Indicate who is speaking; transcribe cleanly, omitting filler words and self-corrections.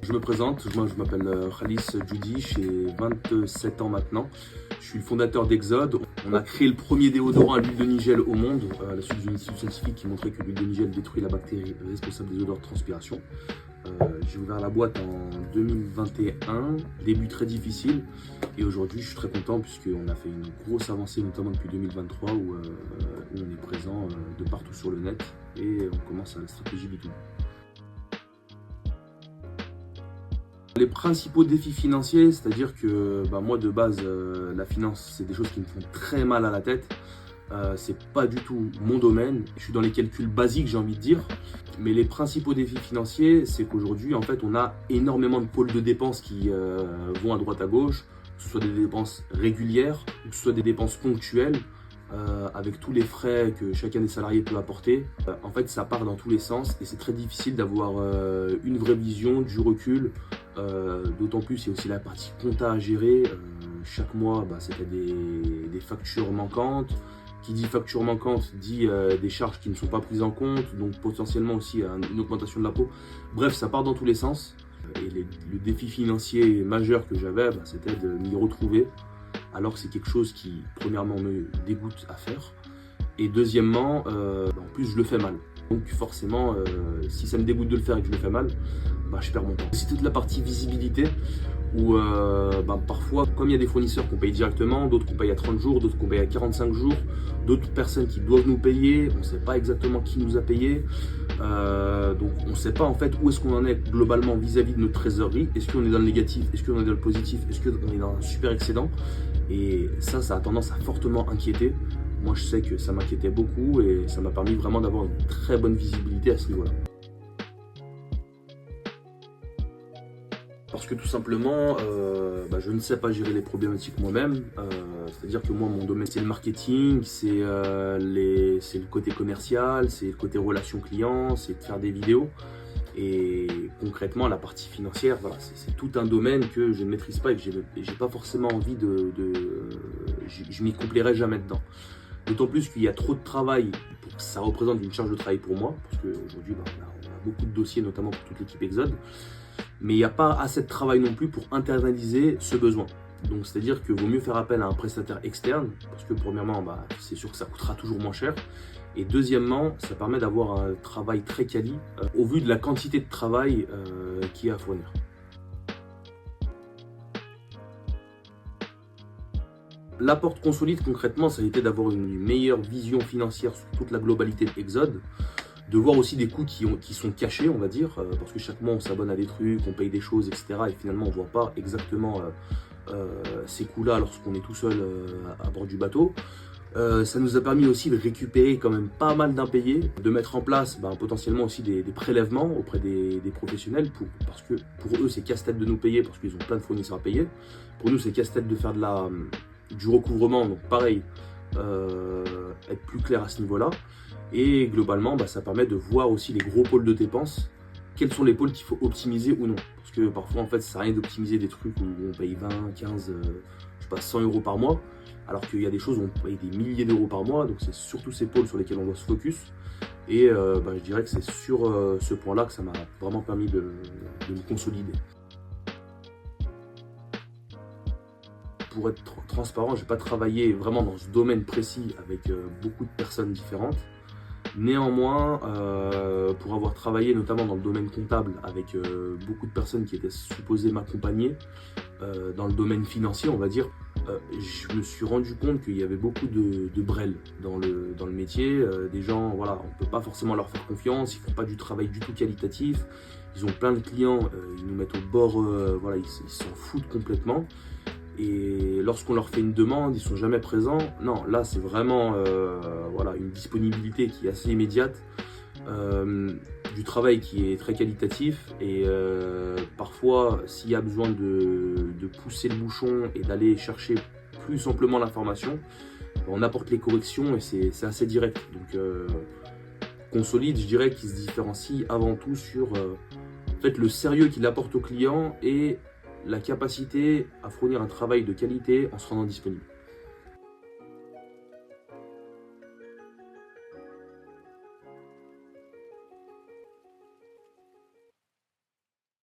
Speaker 1: Je me présente, moi je m'appelle Khalis Djoudi, j'ai 27 ans maintenant. Je suis le fondateur d'Exode. On a créé le premier déodorant à l'huile de Nigel au monde, à la suite d'une étude scientifique qui montrait que l'huile de Nigel détruit la bactérie responsable des odeurs de transpiration. J'ai ouvert la boîte en 2021, début très difficile, et aujourd'hui je suis très content puisqu'on a fait une grosse avancée, notamment depuis 2023 où on est présent de partout sur le net et on commence à la stratégie B2B. Les principaux défis financiers, c'est-à-dire que moi de base, la finance, c'est des choses qui me font très mal à la tête. C'est pas du tout mon domaine. Je suis dans les calculs basiques, j'ai envie de dire. Mais les principaux défis financiers, c'est qu'aujourd'hui, en fait, on a énormément de pôles de dépenses qui vont à droite à gauche, que ce soit des dépenses régulières, ou que ce soit des dépenses ponctuelles. Avec tous les frais que chacun des salariés peut apporter, en fait ça part dans tous les sens et c'est très difficile d'avoir une vraie vision, du recul, d'autant plus il y a aussi la partie compta à gérer. Chaque mois c'était des factures manquantes, qui dit facture manquante dit des charges qui ne sont pas prises en compte, donc potentiellement aussi une augmentation de l'impôt. Bref, ça part dans tous les sens et le défi financier majeur que j'avais, c'était de m'y retrouver, alors que c'est quelque chose qui, premièrement, me dégoûte à faire, et deuxièmement, en plus, je le fais mal. Donc forcément, si ça me dégoûte de le faire et que je le fais mal, je perds mon temps. C'est toute la partie visibilité, où parfois, comme il y a des fournisseurs qu'on paye directement, d'autres qu'on paye à 30 jours, d'autres qu'on paye à 45 jours, d'autres personnes qui doivent nous payer, on ne sait pas exactement qui nous a payé, donc on ne sait pas en fait où est-ce qu'on en est globalement vis-à-vis de notre trésorerie. Est-ce qu'on est dans le négatif, est-ce qu'on est dans le positif, est-ce qu'on est dans un super excédent? Et ça a tendance à fortement inquiéter. Moi je sais que ça m'inquiétait beaucoup et ça m'a permis vraiment d'avoir une très bonne visibilité à ce niveau-là. Parce que tout simplement, je ne sais pas gérer les problématiques moi-même. C'est-à-dire que moi, mon domaine, c'est le marketing, c'est le côté commercial, c'est le côté relation client, c'est de faire des vidéos. Et concrètement, la partie financière, c'est tout un domaine que je ne maîtrise pas et que j'ai pas forcément envie je m'y complairai jamais dedans. D'autant plus qu'il y a trop de travail pour que ça représente une charge de travail pour moi, parce qu'aujourd'hui, on a beaucoup de dossiers, notamment pour toute l'équipe Exode. Mais il n'y a pas assez de travail non plus pour internaliser ce besoin. Donc c'est-à-dire qu'il vaut mieux faire appel à un prestataire externe, parce que premièrement, c'est sûr que ça coûtera toujours moins cher. Et deuxièmement, ça permet d'avoir un travail très quali, au vu de la quantité de travail qu'il y a à fournir. L'apport de Consolide, concrètement, ça a été d'avoir une meilleure vision financière sur toute la globalité de Exode, de voir aussi des coûts qui sont cachés, on va dire, parce que chaque mois on s'abonne à des trucs, on paye des choses, etc. Et finalement on ne voit pas exactement ces coûts-là lorsqu'on est tout seul à bord du bateau. Ça nous a permis aussi de récupérer quand même pas mal d'impayés, de mettre en place potentiellement aussi des prélèvements auprès des professionnels, parce que pour eux c'est casse-tête de nous payer parce qu'ils ont plein de fournisseurs à payer. Pour nous c'est casse-tête de faire du recouvrement, donc pareil, être plus clair à ce niveau-là. Et globalement, ça permet de voir aussi les gros pôles de dépenses, quels sont les pôles qu'il faut optimiser ou non. Parce que parfois, en fait, ça sert à rien d'optimiser des trucs où on paye 20, 15, 100 euros par mois, alors qu'il y a des choses où on paye des milliers d'euros par mois. Donc c'est surtout ces pôles sur lesquels on doit se focus. Et je dirais que c'est sur ce point-là que ça m'a vraiment permis de me consolider. Pour être transparent, je n'ai pas travaillé vraiment dans ce domaine précis avec beaucoup de personnes différentes. Néanmoins, pour avoir travaillé notamment dans le domaine comptable avec beaucoup de personnes qui étaient supposées m'accompagner dans le domaine financier, on va dire, je me suis rendu compte qu'il y avait beaucoup de brel dans le métier. Des gens, on ne peut pas forcément leur faire confiance, ils ne font pas du travail du tout qualitatif, ils ont plein de clients, ils nous mettent au bord, ils s'en foutent complètement. Et lorsqu'on leur fait une demande, ils ne sont jamais présents. Non, là c'est vraiment une disponibilité qui est assez immédiate, du travail qui est très qualitatif et parfois s'il y a besoin de pousser le bouchon et d'aller chercher plus simplement l'information, on apporte les corrections et c'est assez direct. Donc Consolide, je dirais qu'il se différencie avant tout sur le sérieux qu'il apporte au client et la capacité à fournir un travail de qualité en se rendant disponible.